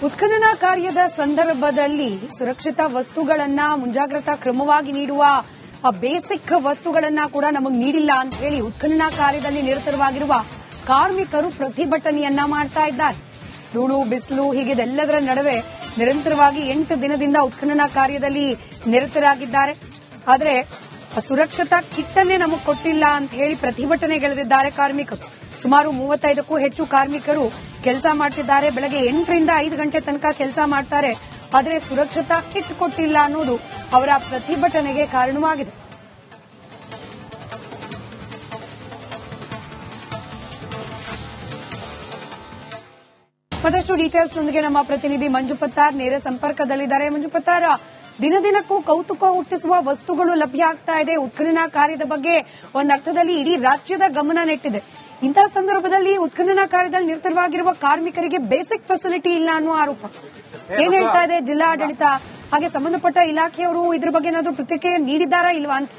ಉತ್ಖನನ ಕಾರ್ಯದ ಸಂದರ್ಭದಲ್ಲಿ ಸುರಕ್ಷಿತ ವಸ್ತುಗಳನ್ನ ಮುಂಜಾಗ್ರತಾ ಕ್ರಮವಾಗಿ ನೀಡುವ ಬೇಸಿಕ್ ವಸ್ತುಗಳನ್ನ ಕೂಡ ನಮಗೆ ನೀಡಿಲ್ಲ ಅಂತ ಹೇಳಿ ಉತ್ಖನನ ಕಾರ್ಯದಲ್ಲಿ ನಿರತವಾಗಿರುವ ಕಾರ್ಮಿಕರು ಪ್ರತಿಭಟನೆಯನ್ನ ಮಾಡ್ತಾ ಇದ್ದಾರೆ. ಧೂಳು, ಬಿಸಿಲು ಹೀಗೆಲ್ಲದರ ನಡುವೆ ನಿರಂತರವಾಗಿ 8 ದಿನದಿಂದ ಉತ್ಖನನ ಕಾರ್ಯದಲ್ಲಿ ನಿರತರಾಗಿದ್ದಾರೆ. ಆದರೆ ಸುರಕ್ಷತಾ ಕಿಟ್ ಅನ್ನೇ ನಮಗೆ ಕೊಟ್ಟಿಲ್ಲ ಅಂತ ಹೇಳಿ ಪ್ರತಿಭಟನೆಗೆಳೆದಿದ್ದಾರೆ ಕಾರ್ಮಿಕರು. ಸುಮಾರು 35ಕ್ಕೂ ಹೆಚ್ಚು ಕಾರ್ಮಿಕರು ಕೆಲಸ ಮಾಡ್ತಿದ್ದಾರೆ. ಬೆಳಗ್ಗೆ 8 ರಿಂದ 5 ಗಂಟೆ ತನಕ ಕೆಲಸ ಮಾಡ್ತಾರೆ. ಆದರೆ ಸುರಕ್ಷತಾ ಕಿಟ್ ಕೊಟ್ಟಿಲ್ಲ ಅನ್ನೋದು ಅವರ ಪ್ರತಿಭಟನೆಗೆ ಕಾರಣವಾಗಿದೆ. ಮತ್ತಷ್ಟು ಡೀಟೇಲ್ಸ್ ನೊಂದಿಗೆ ನಮ್ಮ ಪ್ರತಿನಿಧಿ ಮಂಜು ಪತ್ತಾರ್ ನೇರ ಸಂಪರ್ಕದಲ್ಲಿದ್ದಾರೆ. ಮಂಜು ಪತ್ತಾರ್, ದಿನದಿನಕ್ಕೂ ಕೌತುಕ ಹುಟ್ಟಿಸುವ ವಸ್ತುಗಳು ಲಭ್ಯ ಆಗ್ತಾ ಇದೆ. ಉತ್ಖನನ ಕಾರ್ಯದ ಬಗ್ಗೆ ಒಂದರ್ಥದಲ್ಲಿ ಇಡೀ ರಾಜ್ಯದ ಗಮನ ನೆಟ್ಟಿದೆ. ಇಂತಹ ಸಂದರ್ಭದಲ್ಲಿ ಉತ್ಖನನ ಕಾರ್ಯದಲ್ಲಿ ನಿರತವಾಗಿರುವ ಕಾರ್ಮಿಕರಿಗೆ ಬೇಸಿಕ್ ಫೆಸಿಲಿಟಿ ಇಲ್ಲ ಅನ್ನುವ ಆರೋಪ ಏನ್ ಹೇಳ್ತಾ ಇದೆ ಜಿಲ್ಲಾಡಳಿತ? ಹಾಗೆ ಸಂಬಂಧಪಟ್ಟ ಇಲಾಖೆಯವರು ಇದ್ರ ಬಗ್ಗೆ ಏನಾದರೂ ಪ್ರತಿಕ್ರಿಯೆ ನೀಡಿದ್ದಾರಾ ಇಲ್ವಾ ಅಂತ?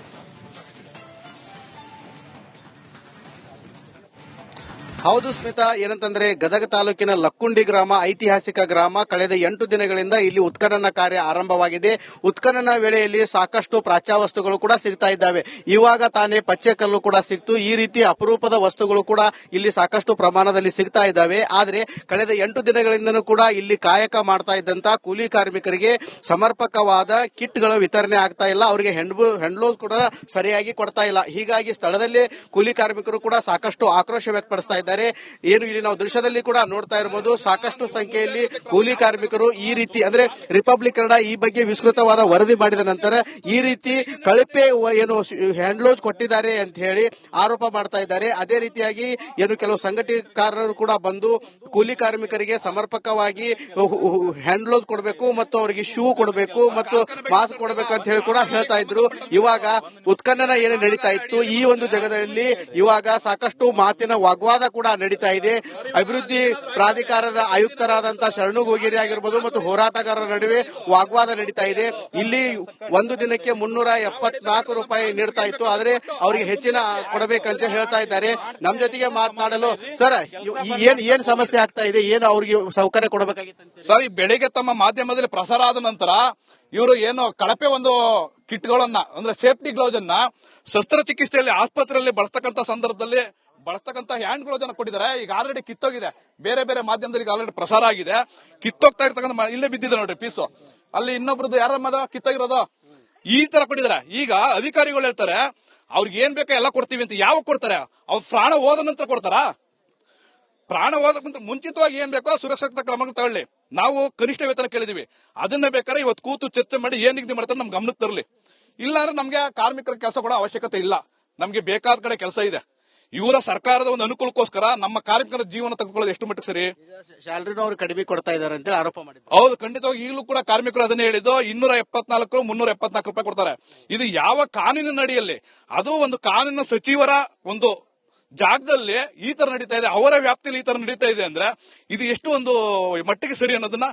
ಹೌದು ಸ್ಮಿತಾ, ಏನಂತಂದ್ರೆ ಗದಗ ತಾಲೂಕಿನ ಲಕ್ಕುಂಡಿ ಗ್ರಾಮ ಐತಿಹಾಸಿಕ ಗ್ರಾಮ. ಕಳೆದ 8 ದಿನಗಳಿಂದ ಇಲ್ಲಿ ಉತ್ಖನನ ಕಾರ್ಯ ಆರಂಭವಾಗಿದೆ. ಉತ್ಖನನ ವೇಳೆಯಲ್ಲಿ ಸಾಕಷ್ಟು ಪ್ರಾಚ್ಯವಸ್ತುಗಳು ಕೂಡ ಸಿಗ್ತಾ ಇದ್ದಾವೆ. ಇವಾಗ ತಾನೇ ಪಚ್ಚೆಕಲ್ಲು ಕೂಡ ಸಿಕ್ತು. ಈ ರೀತಿ ಅಪರೂಪದ ವಸ್ತುಗಳು ಕೂಡ ಇಲ್ಲಿ ಸಾಕಷ್ಟು ಪ್ರಮಾಣದಲ್ಲಿ ಸಿಗ್ತಾ ಇದ್ದಾವೆ. ಆದರೆ ಕಳೆದ 8 ದಿನಗಳಿಂದನೂ ಕೂಡ ಇಲ್ಲಿ ಕಾಯಕ ಮಾಡ್ತಾ ಇದ್ದಂತ ಕೂಲಿ ಕಾರ್ಮಿಕರಿಗೆ ಸಮರ್ಪಕವಾದ ಕಿಟ್ಗಳ ವಿತರಣೆ ಆಗ್ತಾ ಇಲ್ಲ. ಅವರಿಗೆ ಹ್ಯಾಂಡ್ಲೋಸ್ ಕೂಡ ಸರಿಯಾಗಿ ಕೊಡ್ತಾ ಇಲ್ಲ. ಹೀಗಾಗಿ ಸ್ಥಳದಲ್ಲೇ ಕೂಲಿ ಕಾರ್ಮಿಕರು ಕೂಡ ಸಾಕಷ್ಟು ಆಕ್ರೋಶ ವ್ಯಕ್ತಪಡಿಸ್ತಾ ಇದ್ದಾರೆ. ಏನು ಇಲ್ಲಿ ನಾವು ದೃಶ್ಯದಲ್ಲಿ ಕೂಡ ನೋಡ್ತಾ ಇರಬಹುದು, ಸಾಕಷ್ಟು ಸಂಖ್ಯೆಯಲ್ಲಿ ಕೂಲಿ ಕಾರ್ಮಿಕರು ಈ ರೀತಿ ಅಂದ್ರೆ ರಿಪಬ್ಲಿಕ್ ಕನ್ನಡ ಈ ಬಗ್ಗೆ ವಿಸ್ತೃತವಾದ ವರದಿ ಮಾಡಿದ ನಂತರ ಈ ರೀತಿ ಕಳಪೆ ಏನು ಹ್ಯಾಂಡ್ಲೋಸ್ ಕೊಟ್ಟಿದ್ದಾರೆ ಅಂತ ಹೇಳಿ ಆರೋಪ ಮಾಡ್ತಾ ಇದ್ದಾರೆ. ಅದೇ ರೀತಿಯಾಗಿ ಏನು ಕೆಲವು ಸಂಘಟನೆಕಾರರು ಕೂಡ ಬಂದು ಕೂಲಿ ಕಾರ್ಮಿಕರಿಗೆ ಸಮರ್ಪಕವಾಗಿ ಹ್ಯಾಂಡ್ಲೋಸ್ ಕೊಡಬೇಕು ಮತ್ತು ಅವರಿಗೆ ಶೂ ಕೊಡಬೇಕು ಮತ್ತು ಮಾಸ್ಕ್ ಕೊಡಬೇಕು ಅಂತ ಹೇಳಿ ಕೂಡ ಹೇಳ್ತಾ ಇದ್ರು. ಇವಾಗ ಉತ್ಖನನ ಏನು ನಡೀತಾ ಇತ್ತು, ಈ ಒಂದು ಜಾಗದಲ್ಲಿ ಇವಾಗ ಸಾಕಷ್ಟು ಮಾತಿನ ವಾಗ್ವಾದ ಕೂಡ ನಡೀತಾ ಇದೆ. ಅಭಿವೃದ್ಧಿ ಪ್ರಾಧಿಕಾರದ ಆಯುಕ್ತರಾದಂತಹ ಶರಣು ಗೋಗಿರಿ ಆಗಿರ್ಬೋದು ಮತ್ತು ಹೋರಾಟಗಾರರ ನಡುವೆ ವಾಗ್ವಾದ ನಡೀತಾ ಇದೆ. ಇಲ್ಲಿ ಒಂದು ದಿನಕ್ಕೆ 374 ರೂಪಾಯಿ ನೀಡ್ತಾ ಇತ್ತು, ಆದ್ರೆ ಅವರಿಗೆ ಹೆಚ್ಚಿನ ಕೊಡಬೇಕಂತ ಹೇಳ್ತಾ ಇದ್ದಾರೆ. ನಮ್ಮ ಜೊತೆಗೆ ಮಾತನಾಡಲು ಸರ್, ಏನ್ ಸಮಸ್ಯೆ ಆಗ್ತಾ ಇದೆ, ಏನು ಅವ್ರಿಗೆ ಸೌಕರ್ಯ ಕೊಡಬೇಕಾಗಿತ್ತು ಸರ್? ಈ ಬೆಳಿಗ್ಗೆ ತಮ್ಮ ಮಾಧ್ಯಮದಲ್ಲಿ ಪ್ರಸಾರ ಆದ ನಂತರ ಇವರು ಏನು ಕಳಪೆ ಒಂದು ಕಿಟ್ಗಳನ್ನ ಅಂದ್ರೆ ಸೇಫ್ಟಿ ಗ್ಲೌಸ್ ಅನ್ನ ಶಸ್ತ್ರಚಿಕಿತ್ಸೆಯಲ್ಲಿ ಆಸ್ಪತ್ರೆಯಲ್ಲಿ ಬಳಸ್ತಕ್ಕಂತ ಸಂದರ್ಭದಲ್ಲಿ ಬಳಸ್ತಕ್ಕಂತ ಹ್ಯಾಂಡ್ ಗ್ಲೌಸ್ ಅನ್ನ ಕೊಟ್ಟಿದ್ದಾರೆ. ಈಗ ಆಲ್ರೆಡಿ ಕಿತ್ತೋಗಿದೆ, ಬೇರೆ ಬೇರೆ ಮಾಧ್ಯಮದಲ್ಲಿ ಆಲ್ರೆಡಿ ಪ್ರಸಾರ ಆಗಿದೆ. ಕಿತ್ತೋಗ್ತಾ ಇರ್ತಕ್ಕಂಥ ಇಲ್ಲೇ ಬಿದ್ದಿದೆ ನೋಡ್ರಿ ಪೀಸು. ಅಲ್ಲಿ ಇನ್ನೊಬ್ರದ್ದು ಯಾರ ಕಿತ್ತೋಗಿರೋದು ಈ ತರ ಕೊಟ್ಟಿದ್ದಾರೆ. ಈಗ ಅಧಿಕಾರಿಗಳು ಹೇಳ್ತಾರೆ ಅವ್ರಿಗೆ ಏನ್ ಬೇಕೋ ಎಲ್ಲ ಕೊಡ್ತೀವಿ ಅಂತ. ಯಾವಾಗ ಕೊಡ್ತಾರೆ? ಅವ್ರ ಪ್ರಾಣ ಹೋದ ನಂತರ ಕೊಡ್ತಾರಾ? ಪ್ರಾಣ ಹೋದಕ್ಕಿಂತ ಮುಂಚಿತವಾಗಿ ಏನ್ ಬೇಕೋ ಸುರಕ್ಷತಾ ಕ್ರಮಗಳು ತಗೊಳ್ಳಿ. ನಾವು ಕನಿಷ್ಠ ವೇತನ ಕೇಳಿದೀವಿ, ಅದನ್ನ ಬೇಕಾದ್ರೆ ಇವತ್ತು ಕೂತು ಚರ್ಚೆ ಮಾಡಿ ಏನ್ ನಿಗದಿ ಮಾಡ್ತಾರೆ ನಮ್ ಗಮನಕ್ಕೆ ತರಲಿ. ಇಲ್ಲಾಂದ್ರೆ ನಮ್ಗೆ ಕಾರ್ಮಿಕರ ಕೆಲಸ ಕೊಡೋ ಅವಶ್ಯಕತೆ ಇಲ್ಲ. ನಮ್ಗೆ ಬೇಕಾದ ಕಡೆ ಕೆಲಸ ಇದೆ. ಇವರ ಸರ್ಕಾರದ ಒಂದು ಅನುಕೂಲಕ್ಕೋಸ್ಕರ ನಮ್ಮ ಕಾರ್ಮಿಕರ ಜೀವನ ತೆಗೆದುಕೊಳ್ಳೋದು ಎಷ್ಟು ಮಟ್ಟಿಗೆ ಸರಿ? ಸ್ಯಾಲರಿನೂ ಅವರು ಕಡಿಮೆ ಕೊಡ್ತಾ ಇದ್ದಾರೆ ಅಂತ ಆರೋಪ ಮಾಡಿದ್ದಾರೆ. ಹೌದು, ಖಂಡಿತವಾಗಿ ಈಗಲೂ ಕೂಡ ಕಾರ್ಮಿಕರು ಅದನ್ನೇ ಹೇಳಿದ್ದು. 274 374 ರೂಪಾಯಿ ಕೊಡ್ತಾರೆ. ಇದು ಯಾವ ಕಾನೂನಿನ ಅಡಿಯಲ್ಲಿ? ಅದು ಒಂದು ಕಾನೂನಿನ ಸಚಿವರ ಒಂದು ಜಾಗದಲ್ಲಿ ಈ ತರ ನಡೀತಾ ಇದೆ, ಅವರ ವ್ಯಾಪ್ತಿಯಲ್ಲಿ ಈ ತರ ನಡೀತಾ ಇದೆ ಅಂದ್ರೆ ಇದು ಎಷ್ಟು ಒಂದು ಮಟ್ಟಿಗೆ ಸರಿ ಅನ್ನೋದನ್ನ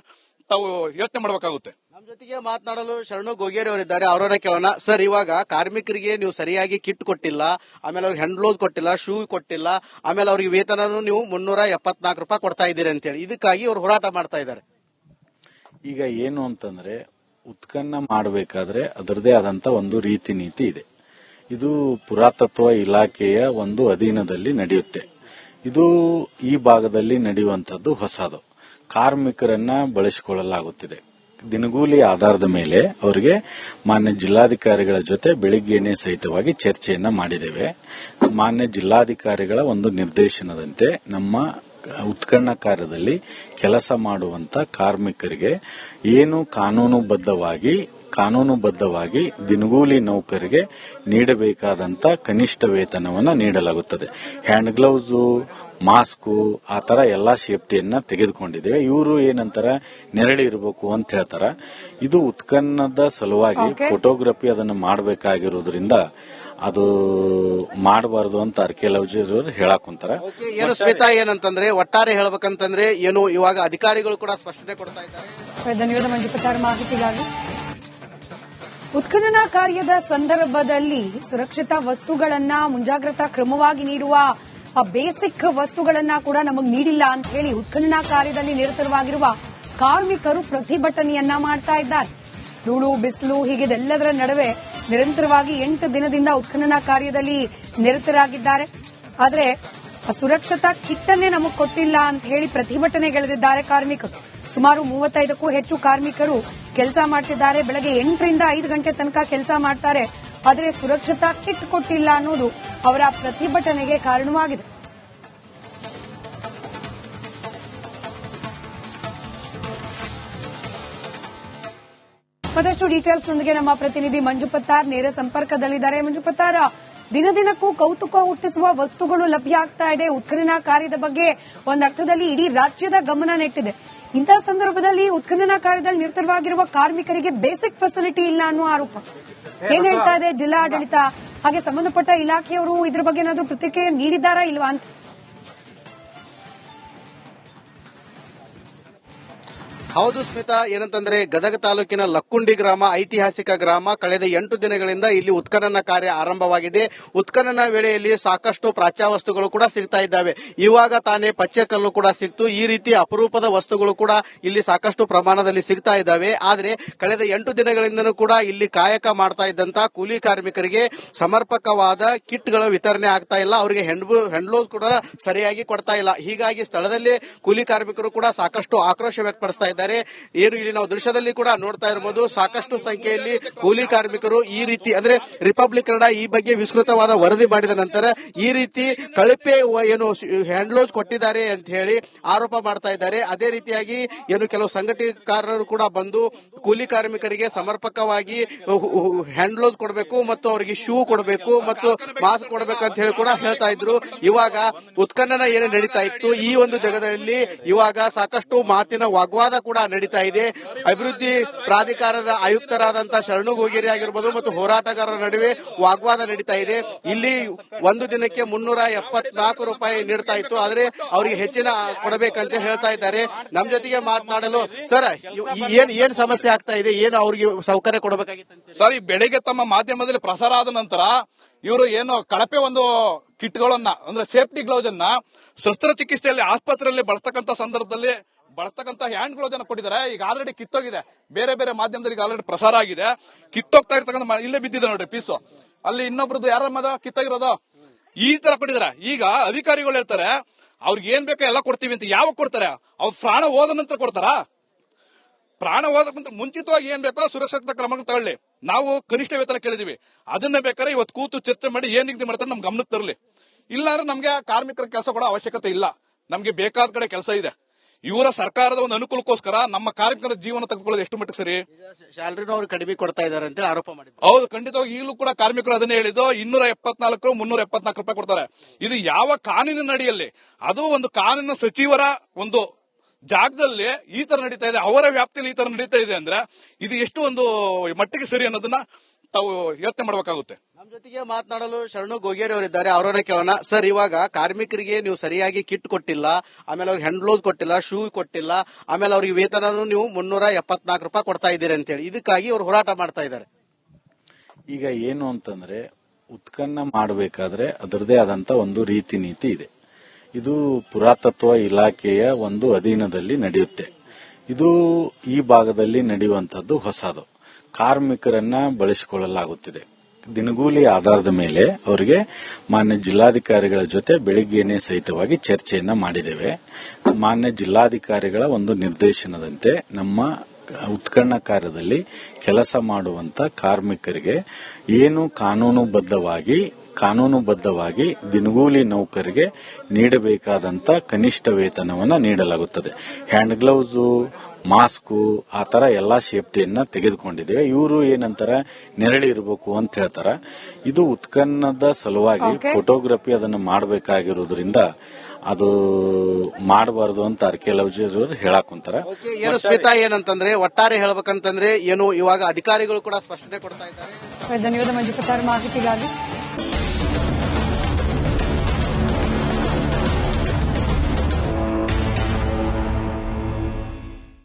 ತಾವು ಯೋಚನೆ ಮಾಡಬೇಕಾಗುತ್ತೆ. ನಮ್ಮ ಜೊತೆಗೆ ಮಾತನಾಡಲು ಶರಣು ಗೋಗೇರಿ ಅವರಿದ್ದಾರೆ, ಅವರನ್ನ ಕೇಳೋಣ. ಸರ್, ಇವಾಗ ಕಾರ್ಮಿಕರಿಗೆ ನೀವು ಸರಿಯಾಗಿ ಕಿಟ್ ಕೊಟ್ಟಿಲ್ಲ, ಆಮೇಲೆ ಅವ್ರಿಗೆ ಹ್ಯಾಂಡ್ ಗ್ಲೌಸ್ ಕೊಟ್ಟಿಲ್ಲ, ಶೂ ಕೊಟ್ಟಿಲ್ಲ, ಆಮೇಲೆ ಅವ್ರಿಗೆ ವೇತನನು ನೀವು 374 ರೂಪಾಯಿ ಕೊಡ್ತಾ ಇದ್ದೀರಿ ಅಂತೇಳಿ ಇದಕ್ಕಾಗಿ ಅವರು ಹೋರಾಟ ಮಾಡ್ತಾ ಇದ್ದಾರೆ. ಈಗ ಏನು ಅಂತಂದ್ರೆ ಉತ್ಖನನ ಮಾಡಬೇಕಾದ್ರೆ ಅದರದೇ ಆದಂತ ಒಂದು ರೀತಿ ನೀತಿ ಇದೆ. ಇದು ಪುರಾತತ್ವ ಇಲಾಖೆಯ ಒಂದು ಅಧೀನದಲ್ಲಿ ನಡೆಯುತ್ತೆ. ಇದು ಈ ಭಾಗದಲ್ಲಿ ನಡೆಯುವಂತದ್ದು ಹೊಸದು. ಕಾರ್ಮಿಕರನ್ನ ಬಳಸಿಕೊಳ್ಳಲಾಗುತ್ತಿದೆ. ದಿನಗೂಲಿ ಆಧಾರದ ಮೇಲೆ ಅವರಿಗೆ ಮಾನ್ಯ ಜಿಲ್ಲಾಧಿಕಾರಿಗಳ ಜೊತೆ ಬೆಳಿಗ್ಗೆನೆ ಸಹಿತವಾಗಿ ಚರ್ಚೆಯನ್ನ ಮಾಡಿದ್ದೇವೆ. ಮಾನ್ಯ ಜಿಲ್ಲಾಧಿಕಾರಿಗಳ ಒಂದು ನಿರ್ದೇಶನದಂತೆ ನಮ್ಮ ಉತ್ಖನನ ಕಾರ್ಯದಲ್ಲಿ ಕೆಲಸ ಮಾಡುವಂತ ಕಾರ್ಮಿಕರಿಗೆ ಏನು ಕಾನೂನುಬದ್ಧವಾಗಿ ದಿನಗೂಲಿ ನೌಕರಿಗೆ ನೀಡಬೇಕಾದಂತ ಕನಿಷ್ಠ ವೇತನವನ್ನ ನೀಡಲಾಗುತ್ತದೆ. ಹ್ಯಾಂಡ್ ಗ್ಲೌಸ್, ಮಾಸ್ಕ್ ಆ ತರ ಎಲ್ಲಾ ಸೇಫ್ಟಿಯನ್ನ ತೆಗೆದುಕೊಂಡಿದ್ದೇವೆ. ಇವರು ಏನಂತಾರ ನೆರಳಿ ಇರಬೇಕು ಅಂತ ಹೇಳ್ತಾರ. ಇದು ಉತ್ಖನನದ ಸಲುವಾಗಿ ಫೋಟೋಗ್ರಫಿ ಅದನ್ನ ಮಾಡಬೇಕಾಗಿರೋದ್ರಿಂದ ಅದು ಮಾಡಬಾರದು ಅಂತ ಆರ್ಕಿಯಾಲಜಿ ಹೇಳಕ್ ಕುಂತಾರ. ಏನು ಸ್ಮಿತಾ, ಏನಂತಂದ್ರೆ ಒಟ್ಟಾರೆ ಹೇಳ್ಬೇಕಂತಂದ್ರೆ ಏನು ಇವಾಗ ಅಧಿಕಾರಿಗಳು ಕೂಡ ಸ್ಪಷ್ಟನೆ ಕೊಡ್ತಾ ಇದ್ದಾರೆ. ಧನ್ಯವಾದ ಮಂಜು ಪತ್ತಾರ್ ಮಾಹಿತಿಗಾಗಿ. ಉತ್ಖನನ ಕಾರ್ಯದ ಸಂದರ್ಭದಲ್ಲಿ ಸುರಕ್ಷಿತ ವಸ್ತುಗಳನ್ನ ಮುಂಜಾಗ್ರತಾ ಕ್ರಮವಾಗಿ ನೀಡುವ ಬೇಸಿಕ್ ವಸ್ತುಗಳನ್ನ ಕೂಡ ನಮಗೆ ನೀಡಿಲ್ಲ ಅಂತ ಹೇಳಿ ಉತ್ಖನನ ಕಾರ್ಯದಲ್ಲಿ ನಿರತವಾಗಿರುವ ಕಾರ್ಮಿಕರು ಪ್ರತಿಭಟನೆಯನ್ನ ಮಾಡ್ತಾ ಇದ್ದಾರೆ. ಧೂಳು, ಬಿಸಿಲು ಹೀಗಿದೆಲ್ಲದರ ನಡುವೆ ನಿರಂತರವಾಗಿ 8 ದಿನದಿಂದ ಉತ್ಖನನ ಕಾರ್ಯದಲ್ಲಿ ನಿರತರಾಗಿದ್ದಾರೆ. ಆದರೆ ಸುರಕ್ಷತಾ ಕಿಟ್ ಅನ್ನೇ ನಮಗೆ ಕೊಟ್ಟಿಲ್ಲ ಅಂತ ಹೇಳಿ ಪ್ರತಿಭಟನೆಗೆಳೆದಿದ್ದಾರೆ ಕಾರ್ಮಿಕರು. ಸುಮಾರು 35ಕ್ಕೂ ಹೆಚ್ಚು ಕಾರ್ಮಿಕರು ಕೆಲಸ ಮಾಡ್ತಿದ್ದಾರೆ. ಬೆಳಗ್ಗೆ 8 ರಿಂದ 5 ಗಂಟೆ ತನಕ ಕೆಲಸ ಮಾಡ್ತಾರೆ. ಆದರೆ ಸುರಕ್ಷತಾ ಕಿಟ್ ಕೊಟ್ಟಿಲ್ಲ ಅನ್ನೋದು ಅವರ ಪ್ರತಿಭಟನೆಗೆ ಕಾರಣವಾಗಿದೆ. ಮತ್ತಷ್ಟು ಡೀಟೇಲ್ಸ್ ನೊಂದಿಗೆ ನಮ್ಮ ಪ್ರತಿನಿಧಿ ಮಂಜು ಪತ್ತಾರ್ ನೇರ ಸಂಪರ್ಕದಲ್ಲಿದ್ದಾರೆ. ಮಂಜು ಪತ್ತಾರ್, ದಿನದಿನಕ್ಕೂ ಕೌತುಕ ಹುಟ್ಟಿಸುವ ವಸ್ತುಗಳು ಲಭ್ಯ ಆಗ್ತಾ ಇದೆ. ಉತ್ಖನನ ಕಾರ್ಯದ ಬಗ್ಗೆ ಒಂದರ್ಥದಲ್ಲಿ ಇಡೀ ರಾಜ್ಯದ ಗಮನ ನೆಟ್ಟಿದೆ. ಇಂತಹ ಸಂದರ್ಭದಲ್ಲಿ ಉತ್ಖನನ ಕಾರ್ಯದಲ್ಲಿ ನಿರತವಾಗಿರುವ ಕಾರ್ಮಿಕರಿಗೆ ಬೇಸಿಕ್ ಫೆಸಿಲಿಟಿ ಇಲ್ಲ ಅನ್ನುವ ಆರೋಪ ಏನ್ ಹೇಳ್ತಾ ಇದೆ ಜಿಲ್ಲಾಡಳಿತ? ಹಾಗೆ ಸಂಬಂಧಪಟ್ಟ ಇಲಾಖೆಯವರು ಇದ್ರ ಬಗ್ಗೆ ಏನಾದರೂ ಪ್ರತಿಕ್ರಿಯೆ ನೀಡಿದ್ದಾರಾ ಇಲ್ವಾ ಅಂತ? ಹೌದು ಸ್ಮಿತಾ, ಏನಂತಂದ್ರೆ ಗದಗ ತಾಲೂಕಿನ ಲಕ್ಕುಂಡಿ ಗ್ರಾಮ ಐತಿಹಾಸಿಕ ಗ್ರಾಮ. ಕಳೆದ 8 ದಿನಗಳಿಂದ ಇಲ್ಲಿ ಉತ್ಖನನ ಕಾರ್ಯ ಆರಂಭವಾಗಿದೆ. ಉತ್ಖನನ ವೇಳೆಯಲ್ಲಿ ಸಾಕಷ್ಟು ಪ್ರಾಚ್ಯ ವಸ್ತುಗಳು ಕೂಡ ಸಿಗ್ತಾ ಇದ್ದಾವೆ. ಇವಾಗ ತಾನೇ ಪಚ್ಚೆ ಕಲ್ಲು ಕೂಡ ಸಿಕ್ತು. ಈ ರೀತಿ ಅಪರೂಪದ ವಸ್ತುಗಳು ಕೂಡ ಇಲ್ಲಿ ಸಾಕಷ್ಟು ಪ್ರಮಾಣದಲ್ಲಿ ಸಿಗ್ತಾ ಇದ್ದಾವೆ. ಆದ್ರೆ ಕಳೆದ 8 ದಿನಗಳಿಂದನೂ ಕೂಡ ಇಲ್ಲಿ ಕಾಯಕ ಮಾಡ್ತಾ ಇದ್ದಂತ ಕೂಲಿ ಕಾರ್ಮಿಕರಿಗೆ ಸಮರ್ಪಕವಾದ ಕಿಟ್ಗಳ ವಿತರಣೆ ಆಗ್ತಾ ಇಲ್ಲ. ಅವರಿಗೆ ಹ್ಯಾಂಡ್ಲೋಸ್ ಕೂಡ ಸರಿಯಾಗಿ ಕೊಡ್ತಾ ಇಲ್ಲ. ಹೀಗಾಗಿ ಸ್ಥಳದಲ್ಲೇ ಕೂಲಿ ಕಾರ್ಮಿಕರು ಕೂಡ ಸಾಕಷ್ಟು ಆಕ್ರೋಶ ವ್ಯಕ್ತಪಡಿಸ್ತಾ ಇದ್ದಾರೆ. ಏನು ಇಲ್ಲಿ ನಾವು ದೃಶ್ಯದಲ್ಲಿ ಕೂಡ ನೋಡ್ತಾ ಇರಬಹುದು, ಸಾಕಷ್ಟು ಸಂಖ್ಯೆಯಲ್ಲಿ ಕೂಲಿ ಕಾರ್ಮಿಕರು ಈ ರೀತಿ ಅಂದ್ರೆ ರಿಪಬ್ಲಿಕ್ ಕನ್ನಡ ಈ ಬಗ್ಗೆ ವಿಸ್ತೃತವಾದ ವರದಿ ಮಾಡಿದ ನಂತರ ಈ ರೀತಿ ಕಳಪೆ ಏನು ಹ್ಯಾಂಡ್ಲೋಸ್ ಕೊಟ್ಟಿದ್ದಾರೆ ಅಂತ ಹೇಳಿ ಆರೋಪ ಮಾಡ್ತಾ ಇದ್ದಾರೆ. ಅದೇ ರೀತಿಯಾಗಿ ಏನು ಕೆಲವು ಸಂಘಟನೆಕಾರರು ಕೂಡ ಬಂದು ಕೂಲಿ ಕಾರ್ಮಿಕರಿಗೆ ಸಮರ್ಪಕವಾಗಿ ಹ್ಯಾಂಡ್ಲೋಸ್ ಕೊಡಬೇಕು ಮತ್ತು ಅವರಿಗೆ ಶೂ ಕೊಡಬೇಕು ಮತ್ತು ಮಾಸ್ಕ್ ಕೊಡಬೇಕು ಅಂತ ಹೇಳಿ ಕೂಡ ಹೇಳ್ತಾ ಇದ್ರು. ಇವಾಗ ಉತ್ಖನನ ಏನು ನಡೀತಾ ಇತ್ತು ಈ ಒಂದು ಜಾಗದಲ್ಲಿ ಇವಾಗ ಸಾಕಷ್ಟು ಮಾತಿನ ವಾಗ್ವಾದ ಕೂಡ ನಡೀತಾ ಇದೆ. ಅಭಿವೃದ್ಧಿ ಪ್ರಾಧಿಕಾರದ ಆಯುಕ್ತರಾದಂತಹ ಶರಣು ಗೋಗೇರಿ ಆಗಿರ್ಬೋದು ಮತ್ತು ಹೋರಾಟಗಾರರ ನಡುವೆ ವಾಗ್ವಾದ ನಡೀತಾ ಇದೆ. ಇಲ್ಲಿ ಒಂದು ದಿನಕ್ಕೆ 374 ರೂಪಾಯಿ ನೀಡ್ತಾ ಇತ್ತು, ಆದ್ರೆ ಅವರಿಗೆ ಹೆಚ್ಚಿನ ಕೊಡಬೇಕಂತ ಹೇಳ್ತಾ ಇದ್ದಾರೆ. ನಮ್ಮ ಜೊತೆಗೆ ಮಾತನಾಡಲು ಸರ್, ಏನ್ ಸಮಸ್ಯೆ ಆಗ್ತಾ ಇದೆ, ಏನು ಅವ್ರಿಗೆ ಸೌಕರ್ಯ ಕೊಡಬೇಕಾಗಿತ್ತು ಸರ್? ಈ ಬೆಳಿಗ್ಗೆ ತಮ್ಮ ಮಾಧ್ಯಮದಲ್ಲಿ ಪ್ರಸಾರ ಆದ ನಂತರ ಇವರು ಏನು ಕಳಪೆ ಒಂದು ಕಿಟ್ಗಳನ್ನ ಅಂದ್ರೆ ಸೇಫ್ಟಿ ಗ್ಲೌಸ್ ಅನ್ನ ಶಸ್ತ್ರಚಿಕಿತ್ಸೆಯಲ್ಲಿ ಆಸ್ಪತ್ರೆಯಲ್ಲಿ ಬಳಸ್ತಕ್ಕಂಥ ಸಂದರ್ಭದಲ್ಲಿ ಬಳಸ್ತಕ್ಕಂಥ ಹ್ಯಾಂಡ್ ಗ್ಲೌಸ್ ಅನ್ನ ಕೊಟ್ಟಿದ್ದಾರೆ. ಈಗ ಆಲ್ರೆಡಿ ಕಿತ್ತೋಗಿದೆ, ಬೇರೆ ಬೇರೆ ಮಾಧ್ಯಮದಲ್ಲಿ ಆಲ್ರೆಡಿ ಪ್ರಸಾರ ಆಗಿದೆ. ಕಿತ್ತೋಗ್ತಾ ಇರ್ತಕ್ಕಂಥ ಇಲ್ಲೇ ಬಿದ್ದಿದೆ ನೋಡ್ರಿ ಪೀಸು. ಅಲ್ಲಿ ಇನ್ನೊಬ್ರದ್ದು ಯಾರ ಕಿತ್ತೋಗಿರೋದು ಈ ತರ ಕೊಟ್ಟಿದ್ದಾರೆ. ಈಗ ಅಧಿಕಾರಿಗಳು ಹೇಳ್ತಾರೆ ಅವ್ರಿಗೆ ಏನ್ ಬೇಕೋ ಎಲ್ಲ ಕೊಡ್ತೀವಿ ಅಂತ. ಯಾವಾಗ ಕೊಡ್ತಾರೆ? ಅವ್ರ ಪ್ರಾಣ ಹೋದ ನಂತರ ಕೊಡ್ತಾರಾ? ಪ್ರಾಣ ಹೋದಕ್ಕಂತ ಮುಂಚಿತವಾಗಿ ಏನ್ ಬೇಕೋ ಸುರಕ್ಷತಾ ಕ್ರಮಗಳು ತಗೊಳ್ಳಿ. ನಾವು ಕನಿಷ್ಠ ವೇತನ ಕೇಳಿದೀವಿ, ಅದನ್ನ ಬೇಕಾದ್ರೆ ಇವತ್ತು ಕೂತು ಚರ್ಚೆ ಮಾಡಿ ಏನ್ ನಿಗದಿ ಮಾಡ್ತಾರೆ ನಮ್ ಗಮನಕ್ಕೆ ತರಲಿ. ಇಲ್ಲಾಂದ್ರೆ ನಮ್ಗೆ ಕಾರ್ಮಿಕರ ಕೆಲಸ ಕೊಡೋ ಅವಶ್ಯಕತೆ ಇಲ್ಲ. ನಮ್ಗೆ ಬೇಕಾದ ಕಡೆ ಕೆಲಸ ಇದೆ. ಇವರ ಸರ್ಕಾರದ ಒಂದು ಅನುಕೂಲಕ್ಕೋಸ್ಕರ ನಮ್ಮ ಕಾರ್ಮಿಕರ ಜೀವನ ತೆಗೆದುಕೊಳ್ಳೋದು ಎಷ್ಟು ಮಟ್ಟಿಗೆ ಸರಿ? ಸ್ಯಾಲರಿನೂ ಅವ್ರು ಕಡಿಮೆ ಕೊಡ್ತಾ ಇದ್ದಾರೆ ಅಂತ ಆರೋಪ ಮಾಡಿದ್ರು. ಹೌದು, ಖಂಡಿತವಾಗಿ ಈಗಲೂ ಕೂಡ ಕಾರ್ಮಿಕರು ಅದನ್ನೇ ಹೇಳಿದ್ದು. 274 374 ರೂಪಾಯಿ ಕೊಡ್ತಾರೆ. ಇದು ಯಾವ ಕಾನೂನಿನ ಅಡಿಯಲ್ಲಿ? ಅದು ಒಂದು ಕಾನೂನಿನ ಸಚಿವರ ಒಂದು ಜಾಗದಲ್ಲಿ ಈ ತರ ನಡೀತಾ ಇದೆ, ಅವರ ವ್ಯಾಪ್ತಿಯಲ್ಲಿ ಈ ತರ ನಡೀತಾ ಇದೆ ಅಂದ್ರೆ ಇದು ಎಷ್ಟು ಒಂದು ಮಟ್ಟಿಗೆ ಸರಿ ಅನ್ನೋದನ್ನ ತಾವು ಯೋಚನೆ ಮಾಡಬೇಕಾಗುತ್ತೆ. ನಮ್ಮ ಜೊತೆಗೆ ಮಾತನಾಡಲು ಶರಣು ಗೋಗೇರಿ ಅವರಿದ್ದಾರೆ, ಅವರನ್ನ ಕೇಳೋಣ. ಸರ್, ಇವಾಗ ಕಾರ್ಮಿಕರಿಗೆ ನೀವು ಸರಿಯಾಗಿ ಕಿಟ್ ಕೊಟ್ಟಿಲ್ಲ, ಆಮೇಲೆ ಅವ್ರಿಗೆ ಹ್ಯಾಂಡ್ ಗ್ಲೌಸ್ ಕೊಟ್ಟಿಲ್ಲ, ಶೂ ಕೊಟ್ಟಿಲ್ಲ, ಆಮೇಲೆ ಅವ್ರಿಗೆ ವೇತನ ನೀವು 374 ರೂಪಾಯಿ ಕೊಡ್ತಾ ಇದ್ದೀರಿ ಅಂತೇಳಿ ಇದಕ್ಕಾಗಿ ಅವರು ಹೋರಾಟ ಮಾಡ್ತಾ ಇದ್ದಾರೆ. ಈಗ ಏನು ಅಂತಂದ್ರೆ ಉತ್ಖನನ ಮಾಡಬೇಕಾದ್ರೆ ಅದರದೇ ಆದಂತ ಒಂದು ರೀತಿ ನೀತಿ ಇದೆ. ಇದು ಪುರಾತತ್ವ ಇಲಾಖೆಯ ಒಂದು ಅಧೀನದಲ್ಲಿ ನಡೆಯುತ್ತೆ. ಇದು ಈ ಭಾಗದಲ್ಲಿ ನಡೆಯುವಂತದ್ದು ಹೊಸದು. ಕಾರ್ಮಿಕರನ್ನ ಬಳಸಿಕೊಳ್ಳಲಾಗುತ್ತಿದೆ. ದಿನಗೂಲಿ ಆಧಾರದ ಮೇಲೆ ಅವರಿಗೆ ಮಾನ್ಯ ಜಿಲ್ಲಾಧಿಕಾರಿಗಳ ಜೊತೆ ಬೆಳಿಗ್ಗೆನೆ ಸಹಿತವಾಗಿ ಚರ್ಚೆಯನ್ನ ಮಾಡಿದ್ದೇವೆ. ಮಾನ್ಯ ಜಿಲ್ಲಾಧಿಕಾರಿಗಳ ಒಂದು ನಿರ್ದೇಶನದಂತೆ ನಮ್ಮ ಉತ್ಖನನ ಕಾರ್ಯದಲ್ಲಿ ಕೆಲಸ ಮಾಡುವಂತ ಕಾರ್ಮಿಕರಿಗೆ ಏನು ಕಾನೂನುಬದ್ಧವಾಗಿ ದಿನಗೂಲಿ ನೌಕರಿಗೆ ನೀಡಬೇಕಾದಂತ ಕನಿಷ್ಠ ವೇತನವನ್ನ ನೀಡಲಾಗುತ್ತದೆ. ಹ್ಯಾಂಡ್ ಗ್ಲೌಸ್, ಮಾಸ್ಕು, ಆ ತರ ಎಲ್ಲಾ ಸೇಫ್ಟಿಯನ್ನ ತೆಗೆದುಕೊಂಡಿದ್ದೇವೆ. ಇವರು ಏನಂತಾರೆ ನೆರಳಿ ಇರಬೇಕು ಅಂತ ಹೇಳ್ತಾರ. ಇದು ಉತ್ಖನನದ ಸಲುವಾಗಿ ಫೋಟೋಗ್ರಫಿ ಅದನ್ನು ಮಾಡಬೇಕಾಗಿರೋದ್ರಿಂದ ಅದು ಮಾಡಬಾರದು ಅಂತ ಆರ್ಕಿಯಾಲಜಿಯವರು ಹೇಳಕ್ ಕುಂತಾರ. ಏನು ಸ್ಮಿತಾ, ಏನಂತಂದ್ರೆ ಒಟ್ಟಾರೆ ಹೇಳ್ಬೇಕಂತಂದ್ರೆ ಏನು ಇವಾಗ ಅಧಿಕಾರಿಗಳು ಕೂಡ ಸ್ಪಷ್ಟನೆ ಕೊಡ್ತಾ ಇದ್ದಾರೆ. ಧನ್ಯವಾದ ಮಂಜು ಪತ್ತಾರ್ ಮಾಹಿತಿಗಾಗಿ.